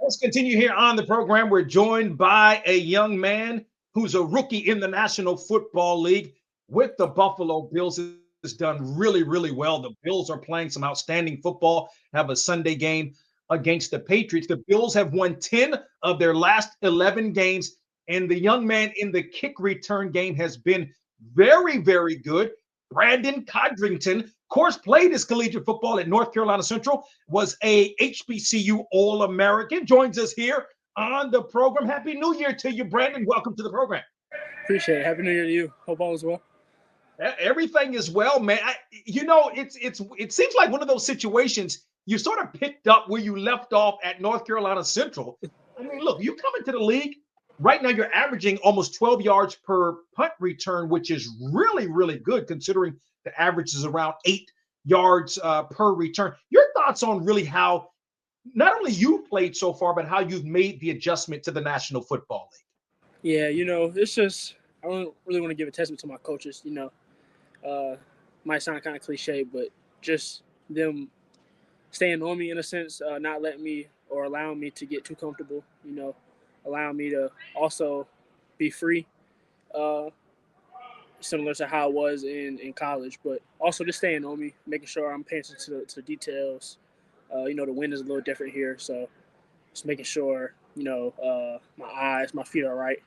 Let's continue here on the program. We're joined by a young man who's a rookie in the National Football League with the Buffalo Bills. Has done really, really well. The Bills are playing some outstanding football, have a Sunday game against the Patriots. The Bills have won 10 of their last 11 games, and the young man in the kick return game has been very, very good. Brandon Codrington, of course, played his collegiate football at North Carolina Central, was a HBCU All-American, joins us here on the program. Happy New Year to you, Brandon. Welcome to the program. Appreciate it. Happy New Year to you. Hope all is well. Everything is well, man. It seems like one of those situations you sort of picked up where you left off at North Carolina Central. I mean, look, you come into the league right now, you're averaging almost 12 yards per punt return, which is really, really good considering the average is around 8 yards per return. Your thoughts on really how not only you played so far, but how you've made the adjustment to the National Football League? Yeah, it's just I don't really want to give a testament to my coaches. Might sound kind of cliche, but just them staying on me in a sense, not letting me or allowing me to get too comfortable. Allowing me to also be free, similar to how I was in college, but also just staying on me, making sure I'm paying attention to the details. The wind is a little different here, so just making sure my eyes, my feet are right,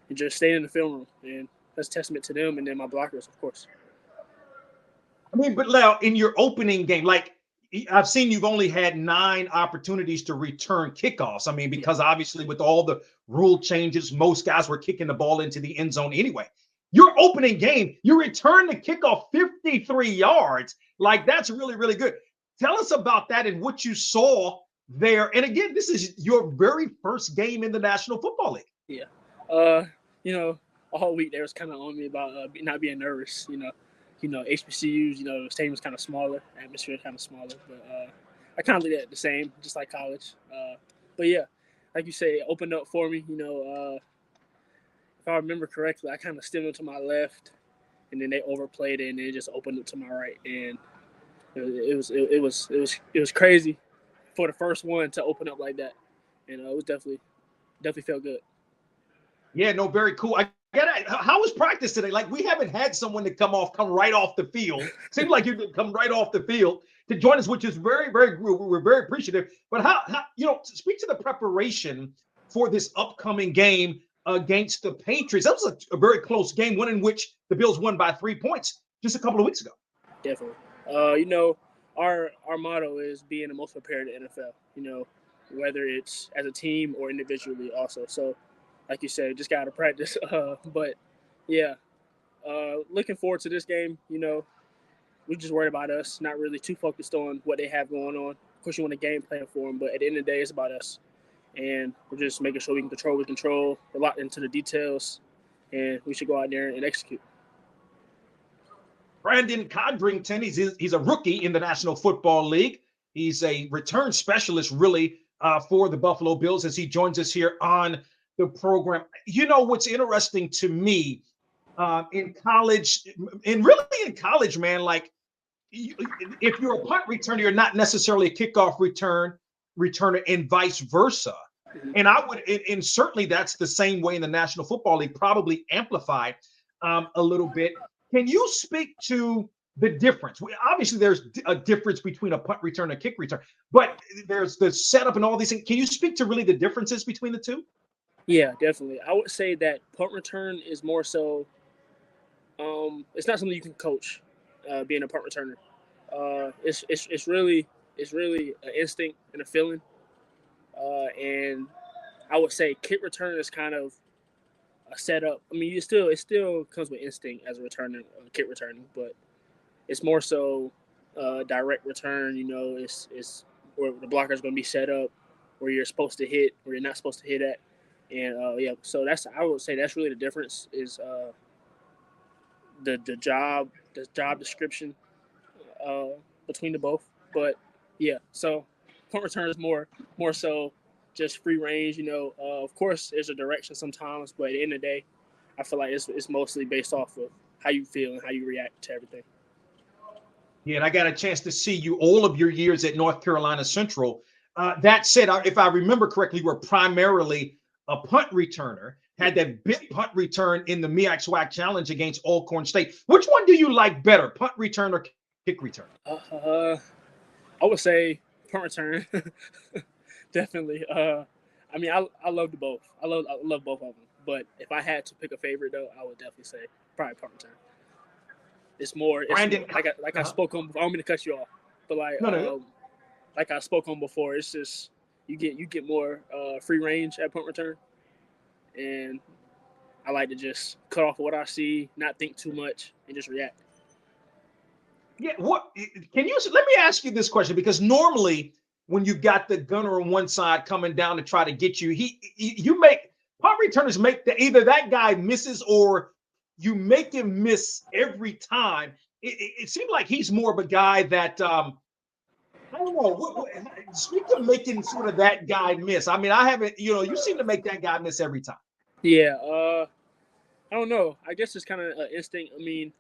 and just staying in the film room. And that's a testament to them, and then my blockers, of course. I mean, but now in your opening game, like I've seen you've only had 9 opportunities to return kickoffs. I mean, because obviously with all the rule changes, most guys were kicking the ball into the end zone anyway. Your opening game, you return the kickoff 53 yards. Like that's really, really good. Tell us about that and what you saw there. And again, this is your very first game in the National Football League. Yeah. All week they was kind of on me about not being nervous. HBCUs, the stadium's kind of smaller, atmosphere kind of smaller, but I kind of leave that the same, just like college. But yeah, like you say, it opened up for me. If I remember correctly, I kind of stemmed to my left, and then they overplayed it, and it just opened up to my right, and it was crazy for the first one to open up like that, and it was definitely felt good. Yeah, no, very cool. How was practice today? Like we haven't had someone to come right off the field. Seems like you did come right off the field to join us, which is very, very. We're very appreciative. But how speak to the preparation for this upcoming game against the Patriots. That was a very close game, one in which the Bills won by 3 points just a couple of weeks ago. Definitely. Our motto is being the most prepared in the NFL. Whether it's as a team or individually, also. So. Like you said, just got to practice. But, yeah, looking forward to this game. We're just worried about us, not really too focused on what they have going on. Of course, you want a game plan for them, but at the end of the day, it's about us. And we're just making sure we can control what we control. We're locked into the details, and we should go out there and execute. Brandon Codrington, he's a rookie in the National Football League. He's a return specialist, really, for the Buffalo Bills as he joins us here on the program. What's interesting to me in college, and really in college, man, like if you're a punt returner, you're not necessarily a kickoff returner and vice versa. And and certainly that's the same way in the National Football League, probably amplified a little bit. Can you speak to the difference? Obviously, there's a difference between a punt return and a kick return, but there's the setup and all these things. Can you speak to really the differences between the two? Yeah, definitely. I would say that punt return is more so. It's not something you can coach. Being a punt returner, it's really an instinct and a feeling. And I would say kick return is kind of a setup. I mean, it still comes with instinct as a returner, kick returning, but it's more so direct return. It's where the blocker is going to be set up, where you're supposed to hit, where you're not supposed to hit at. And so I would say that's really the difference is the job description between the both. But yeah, so punt return is more so just free range. Of course there's a direction sometimes, but at the end of the day, I feel like it's mostly based off of how you feel and how you react to everything. Yeah, and I got a chance to see you all of your years at North Carolina Central. That said, if I remember correctly, you were primarily a punt returner. Had that big punt return in the MEAC SWAC Challenge against Alcorn State. Which one do you like better, punt return or kick return? I would say punt return. Definitely. I mean, I love the both. I love both of them. But if I had to pick a favorite, though, I would definitely say probably punt return. It's more. Brandon, I spoke on. I don't mean to cut you off, but no. Like I spoke on before, it's just you get more free range at punt return, and I like to just cut off what I see, not think too much, and just react. Yeah, what can you let me ask you this question, because normally when you got the gunner on one side coming down to try to get you, you make punt returners make either that guy misses or you make him miss every time. It seems like he's more of a guy that I don't know. Speak of making sort of that guy miss. I mean, I haven't, you seem to make that guy miss every time. Yeah, I don't know. I guess it's kind of an instinct. I mean,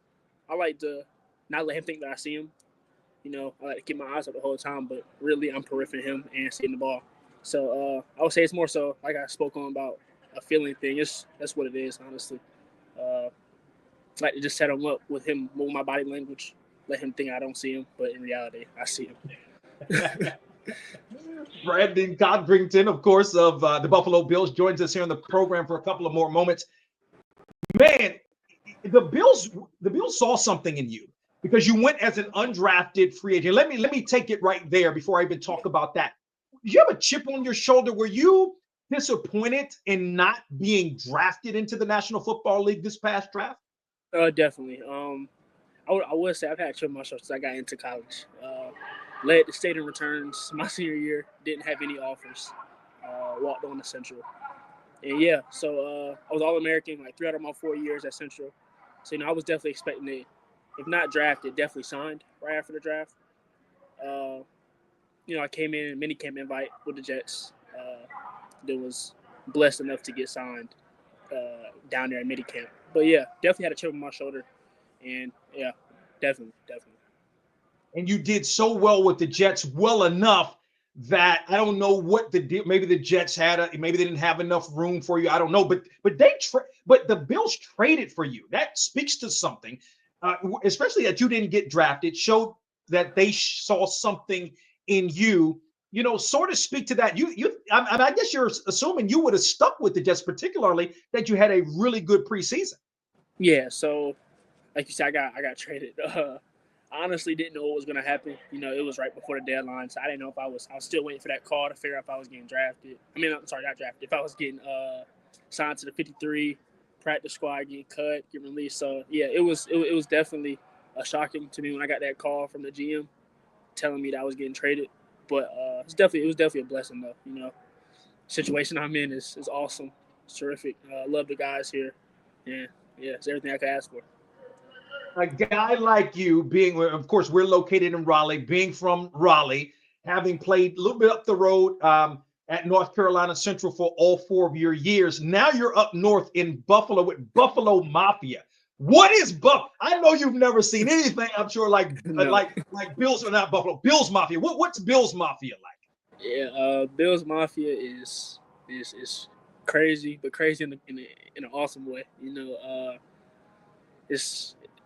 I like to not let him think that I see him. I like to keep my eyes up the whole time, but really I'm peripheral him and seeing the ball. So I would say it's more so like I spoke on about a feeling thing. That's what it is, honestly. Like to just set him up with my body language, let him think I don't see him, but in reality, I see him. Brandon Codrington, of course, of the Buffalo Bills, joins us here on the program for a couple of more moments. Man, the Bills saw something in you because you went as an undrafted free agent. Let me take it right there before I even talk about that. Do you have a chip on your shoulder? Were you disappointed in not being drafted into the National Football League this past draft? Definitely. I would say I've had a chip on my shoulder since I got into college. Led the state in returns my senior year. Didn't have any offers. Walked on to Central. And yeah, so I was All-American like 3 out of my 4 years at Central. So, I was definitely expecting it. If not drafted, definitely signed right after the draft. I came in minicamp invite with the Jets. That was blessed enough to get signed down there at minicamp. But yeah, definitely had a chip on my shoulder. And yeah, definitely. And you did so well with the Jets, well enough that I don't know what maybe the Jets maybe they didn't have enough room for you. I don't know, but the Bills traded for you. That speaks to something, especially that you didn't get drafted. Showed that they saw something in you. Sort of speak to that. I guess you're assuming you would have stuck with the Jets, particularly that you had a really good preseason. Yeah. So, like you said, I got traded. I honestly didn't know what was going to happen. It was right before the deadline, so I didn't know if I was still waiting for that call to figure out if I was getting drafted. I mean, I'm sorry, not drafted. If I was getting signed to the 53 practice squad, getting cut, getting released. So yeah, it was definitely shocking to me when I got that call from the GM telling me that I was getting traded. But it was definitely a blessing though. Situation I'm in is awesome. It's terrific. Love the guys here, and yeah, it's everything I could ask for. A guy like you of course, we're located in Raleigh, being from Raleigh, having played a little bit up the road at North Carolina Central for all 4 of your years. Now you're up north in Buffalo with Buffalo Mafia. What is Buff? I know you've never seen anything, I'm sure, like Bills or not Buffalo. Bills Mafia. What's Bills Mafia like? Yeah, Bills Mafia is crazy, but crazy in an awesome way.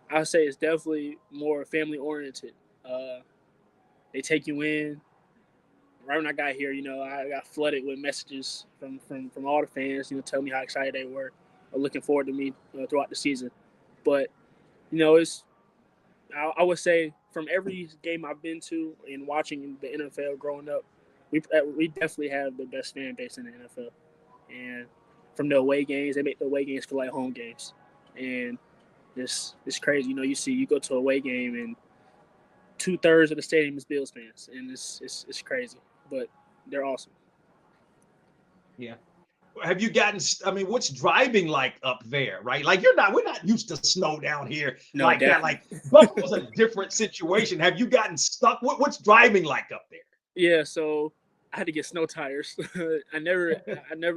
I say it's definitely more family oriented. They take you in. Right when I got here, I got flooded with messages from all the fans, telling me how excited they were, looking forward to me throughout the season. But, I would say from every game I've been to and watching the NFL growing up, we definitely have the best fan base in the NFL. And from the away games, they make the away games feel like home games. And it's crazy. You go to a away game and 2/3 of the stadium is Bills fans, and it's crazy, but they're awesome. Yeah. Have you gotten? I mean, what's driving like up there, right? Like we're not used to snow down here like that. Like Buffalo's a different situation. Have you gotten stuck? What's driving like up there? Yeah, so I had to get snow tires. I never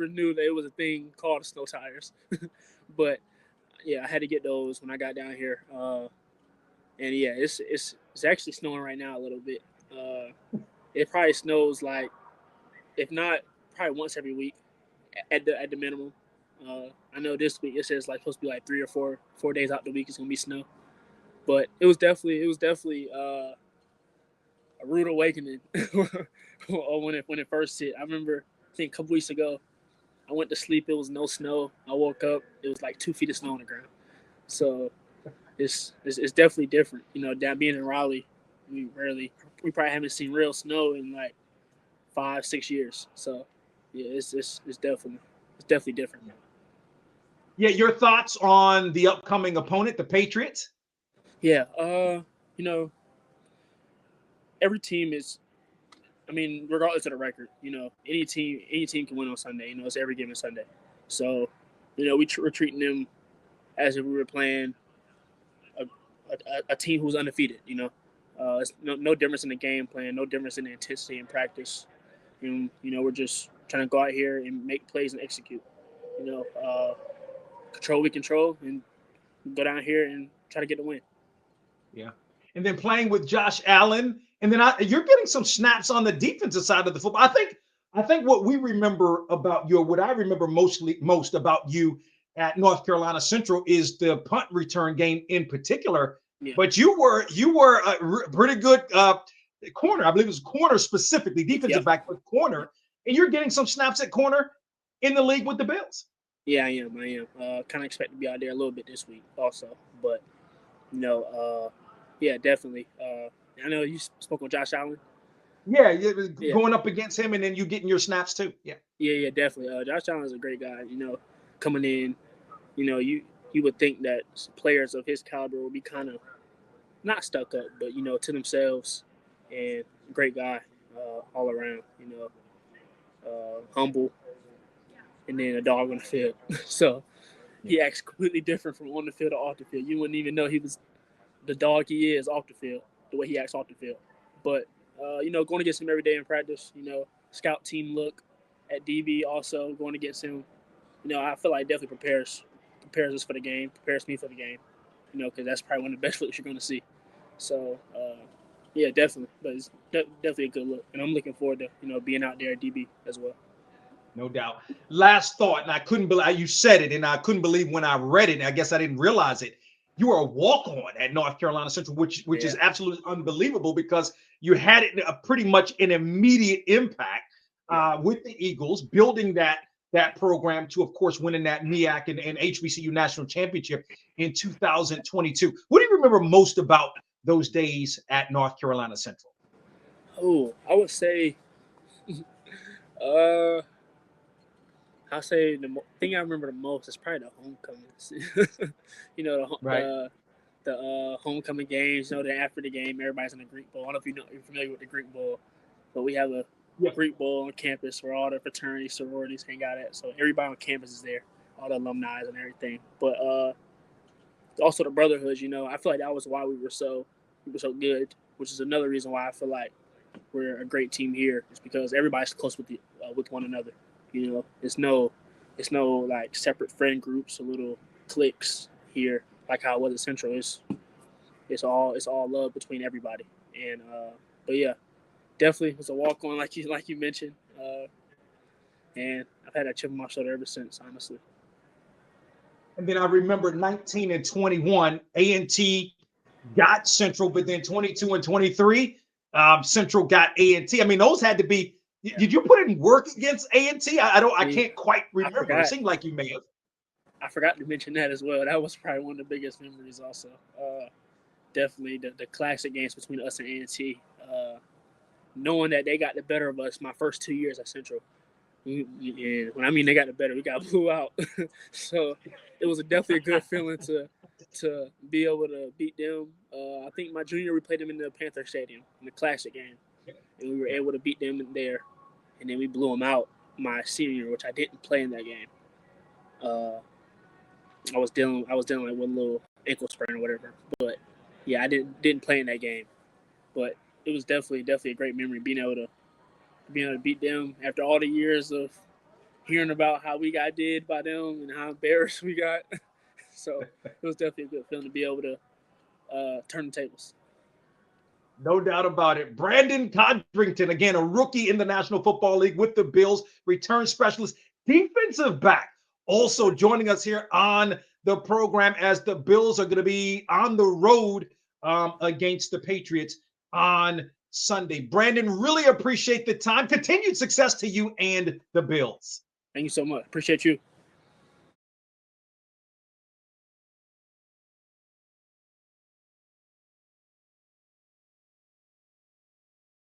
knew that it was a thing called snow tires, but yeah, I had to get those when I got down here. And yeah, it's actually snowing right now a little bit. It probably snows like if not, probably once every week at the minimum. I know this week it says like supposed to be like 3 or 4 days out the week it's gonna be snow, but it was definitely a rude awakening when it first hit. I remember I think a couple weeks ago I went to sleep. It was no snow. I woke up. It was like 2 feet of snow on the ground. So it's definitely different. You know, down being in Raleigh, we probably haven't seen real snow in like 5-6 years. So yeah, it's definitely different. Yeah, your thoughts on the upcoming opponent, the Patriots? Yeah, you know, every team is. I mean, regardless of the record, you know, any team can win on Sunday. You know, it's every given Sunday. So, you know, we're treating them as if we were playing a team who's undefeated. You know, it's no difference in the game plan, no difference in the intensity in practice. And you know, we're just trying to go out here and make plays and execute. You know, control we control, and go down here and try to get the win. Yeah. And then playing with Josh Allen, and then you're getting some snaps on the defensive side of the football. I think what we remember about you, what I remember most about you at North Carolina Central is the punt return game in particular. Yeah. But you were a pretty good corner. I believe it was corner specifically, defensive back, but corner, and you're getting some snaps at corner in the league with the Bills. Yeah, I am. Kind of expect to be out there a little bit this week also, but you know, yeah, definitely. I know you spoke with Josh Allen. Yeah, Yeah, going up against him, and then you getting your snaps too. Yeah. yeah, definitely. Josh Allen is a great guy. You know, coming in, you know, you would think that players of his caliber would be kind of not stuck up, but you know, to themselves, and great guy all around. You know, humble, and then a dog on the field. So he acts completely different from on the field to off the field. You wouldn't even know he was the dog he is off the field, the way he acts off the field. But you know, going against him every day in practice, you know, scout team look at DB also going against him. You know, I feel like it definitely prepares us for the game, prepares me for the game. You know, because that's probably one of the best looks you're going to see. So yeah, definitely, but it's definitely a good look, and I'm looking forward to being out there at DB as well. No doubt. Last thought, and I couldn't believe you said it, and I couldn't believe when I read it. And I guess I didn't realize it. You were a walk-on at North Carolina Central, which is absolutely unbelievable because you had it pretty much an immediate impact with the Eagles, building that program to, of course, winning that MEAC and HBCU national championship in 2022. What do you remember most about those days at North Carolina Central? Oh, I would say, I'll say the thing I remember the most is probably the homecomings. You know, the homecoming games. You know, after the game, everybody's in the Greek Bowl. I don't know if you're familiar with the Greek Bowl, but we have a Greek Bowl on campus where all the fraternities, sororities hang out at. So everybody on campus is there, all the alumni and everything. But also the brotherhoods. You know, I feel like that was why we were so good, which is another reason why I feel like we're a great team here. Is because everybody's close with one another. You know, it's no like separate friend groups or little cliques here like how it was at Central. It's all love between everybody. And but yeah, definitely was a walk on like you mentioned. And I've had that chip on my shoulder ever since, honestly. And then I remember 19 and 21, A&T got Central, but then 22 and 23, Central got A&T. I mean, those had to be. Did you put in work against A&T? I can't quite remember. It seemed like you may have. I forgot to mention that as well. That was probably one of the biggest memories. Also, definitely the classic games between us and A&T. Knowing that they got the better of us my first 2 years at Central. And when I mean they got the better, we got blew out. So it was definitely a good feeling to be able to beat them. I think my junior we played them in the Panther Stadium in the classic game, and we were able to beat them there. And then we blew them out my senior, which I didn't play in that game. I was dealing like with a little ankle sprain or whatever. But yeah, I didn't play in that game. But it was definitely a great memory being able to beat them after all the years of hearing about how we got did by them and how embarrassed we got. So it was definitely a good feeling to be able to turn the tables. No doubt about it. Brandon Codrington, again, a rookie in the National Football League with the Bills, return specialist, defensive back, also joining us here on the program as the Bills are going to be on the road against the Patriots on Sunday. Brandon, really appreciate the time. Continued success to you and the Bills. Thank you so much. Appreciate you.